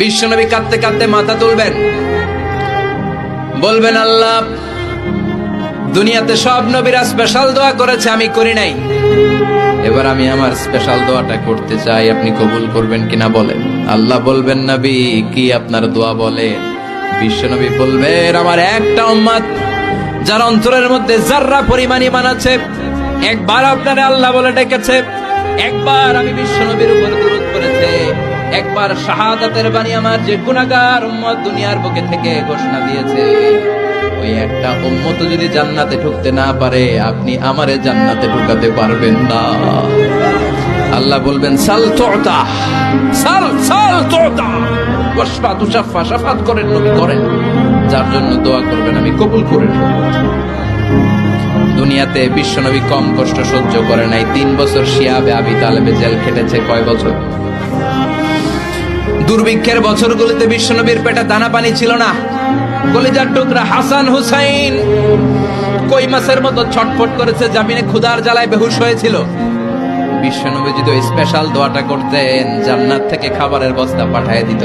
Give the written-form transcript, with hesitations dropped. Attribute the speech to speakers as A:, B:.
A: বিশ্বনবী কাঁদতে কাঁদতে মাথা তুলবেন, বলবেন আল্লাহ, দুনিয়াতে সব নবীরা স্পেশাল দোয়া করেছে, আমি করি নাই, এবার আমি আমার স্পেশাল দোয়াটা করতে চাই, আপনি কবুল করবেন কিনা বলেন। আল্লাহ বলবেন, নবী কি আপনার দোয়া বলেন? বিশ্বনবী বলবেন, আমার একটা উম্মত যার অন্তরের মধ্যে যাররা পরিমাণ ঈমান আছে, একবার আপনারে আল্লাহ বলে ডেকেছে, একবার আমি বিশ্বনবীর উপর দুরূদ পড়েছে, একবার শাহাদাতের বাণী আমার যে গুনাহগার উম্মত দুনিয়ার বুকে থেকে ঘোষণা দিয়েছে, ওই একটা উম্মত যদি জান্নাতে ঢুকতে না পারে, আপনি আমারে জান্নাতে ঢুকাতে পারবেন না। আল্লাহ বলবেন, সাল তুতা, সাল সাল তুতা, ওয়াশফা তুশাফা, শাফাত করেন নবী করেন, যার জন্য দোয়া করবেন আমি কবুল করে নেব। দুনিয়াতে বিশ্বনবী কম কষ্ট সহ্য করে নাই। 3 বছর শিয়াবে আবি তালেবে জেল খেটেছে। কয় বছর? দুর্ভিক্ষের বছরগুলোতে বিশ্বনবীর পেটে দানা পানি ছিল না। কলিজার টুকরা হাসান হুসাইন কই মাছের মতো ছটফট করেছে, জামিনে ক্ষুধার জ্বালায় বেহুশ হয়েছিল। বিশ্বনবী যদি ওই স্পেশাল দোয়াটা করতেন, জান্নাত থেকে খাবারের বস্তা পাঠিয়ে দিত।